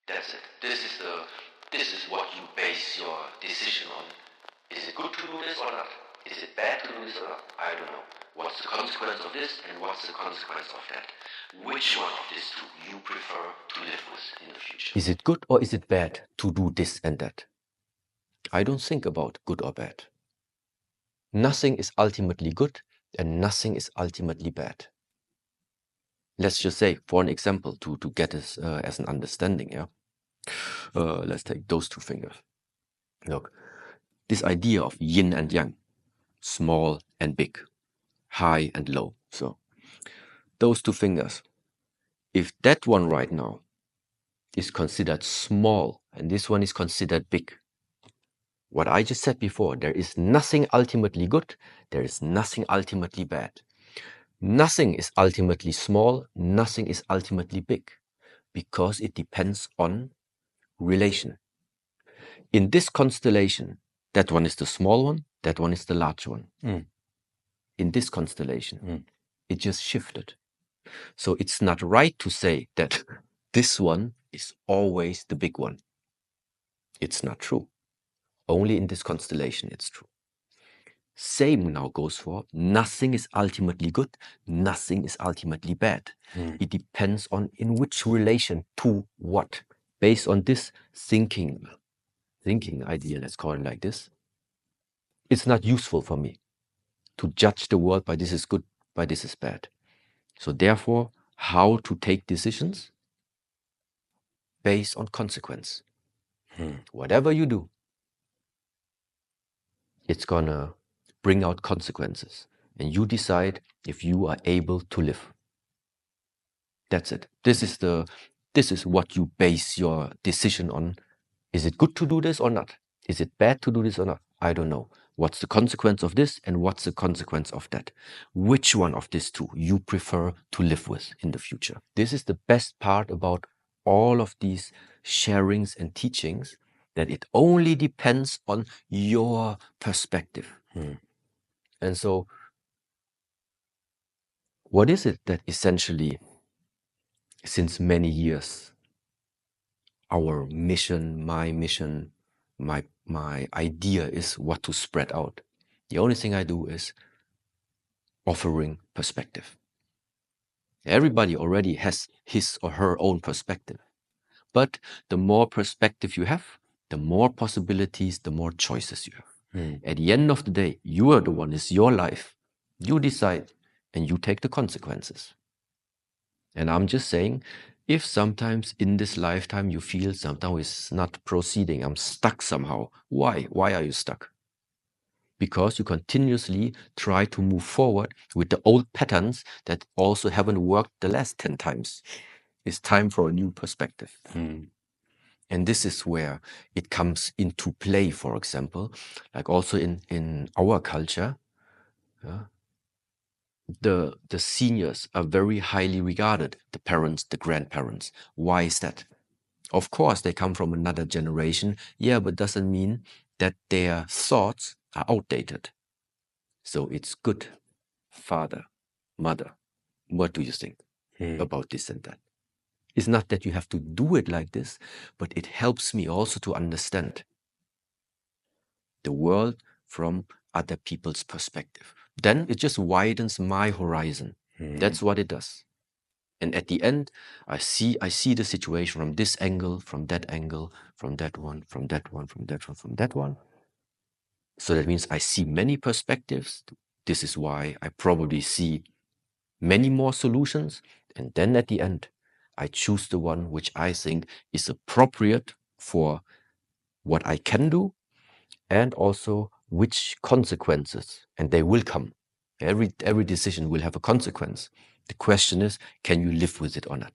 That's it. This is what you base your decision on. Is it good to do this or not? Is it bad to do this or not? I don't know. What's the consequence of this and what's the consequence of that? Which one of these two you prefer to live with in the future? Is it good or is it bad to do this and that? I don't think about good or bad. Nothing is ultimately good and nothing is ultimately bad. Let's just say, for an example, to get this as an understanding, yeah. Let's take those two fingers. Look, this idea of yin and yang, small and big, high and low. So those two fingers, if that one right now is considered small and this one is considered big, what I just said before, there is nothing ultimately good, there is nothing ultimately bad. Nothing is ultimately small, nothing is ultimately big, because it depends on relation. In this constellation, that one is the small one, that one is the large one. In this constellation, it just shifted. So it's not right to say that this one is always the big one. It's not true. Only in this constellation it's true. Same now goes for nothing is ultimately good, nothing is ultimately bad. It depends on in which relation to what. Based on this thinking idea, let's call it like this, it's not useful for me to judge the world by this is good, by this is bad. So therefore, how to take decisions? Based on consequence. Whatever you do, it's gonna bring out consequences. And you decide if you are able to live. That's it. This is what you base your decision on. Is it good to do this or not? Is it bad to do this or not? I don't know. What's the consequence of this and what's the consequence of that? Which one of these two you prefer to live with in the future? This is the best part about all of these sharings and teachings, that it only depends on your perspective. And so, what is it that essentially, since many years, our mission, my idea is what to spread out. The only thing I do is offering perspective. Everybody already has his or her own perspective. But the more perspective you have, the more possibilities, the more choices you have. At the end of the day, you are the one, it's your life. You decide and you take the consequences. And I'm just saying, if sometimes in this lifetime you feel sometimes it's not proceeding, I'm stuck somehow. Why? Why are you stuck? Because you continuously try to move forward with the old patterns that also haven't worked the last 10 times. It's time for a new perspective. And this is where it comes into play, for example, like also in our culture, the seniors are very highly regarded, the parents, the grandparents. Why is that? Of course, they come from another generation, yeah, but doesn't mean that their thoughts are outdated. So it's good. Father, mother, what do you think about this and that? It's not that you have to do it like this, but it helps me also to understand the world from other people's perspective. Then it just widens my horizon. That's what it does. And at the end, I see the situation from this angle, from that angle, from that one, from that one, from that one, from that one. So that means I see many perspectives. This is why I probably see many more solutions. And then at the end, I choose the one which I think is appropriate for what I can do, and also which consequences, and they will come. Every decision will have a consequence. The question is, can you live with it or not?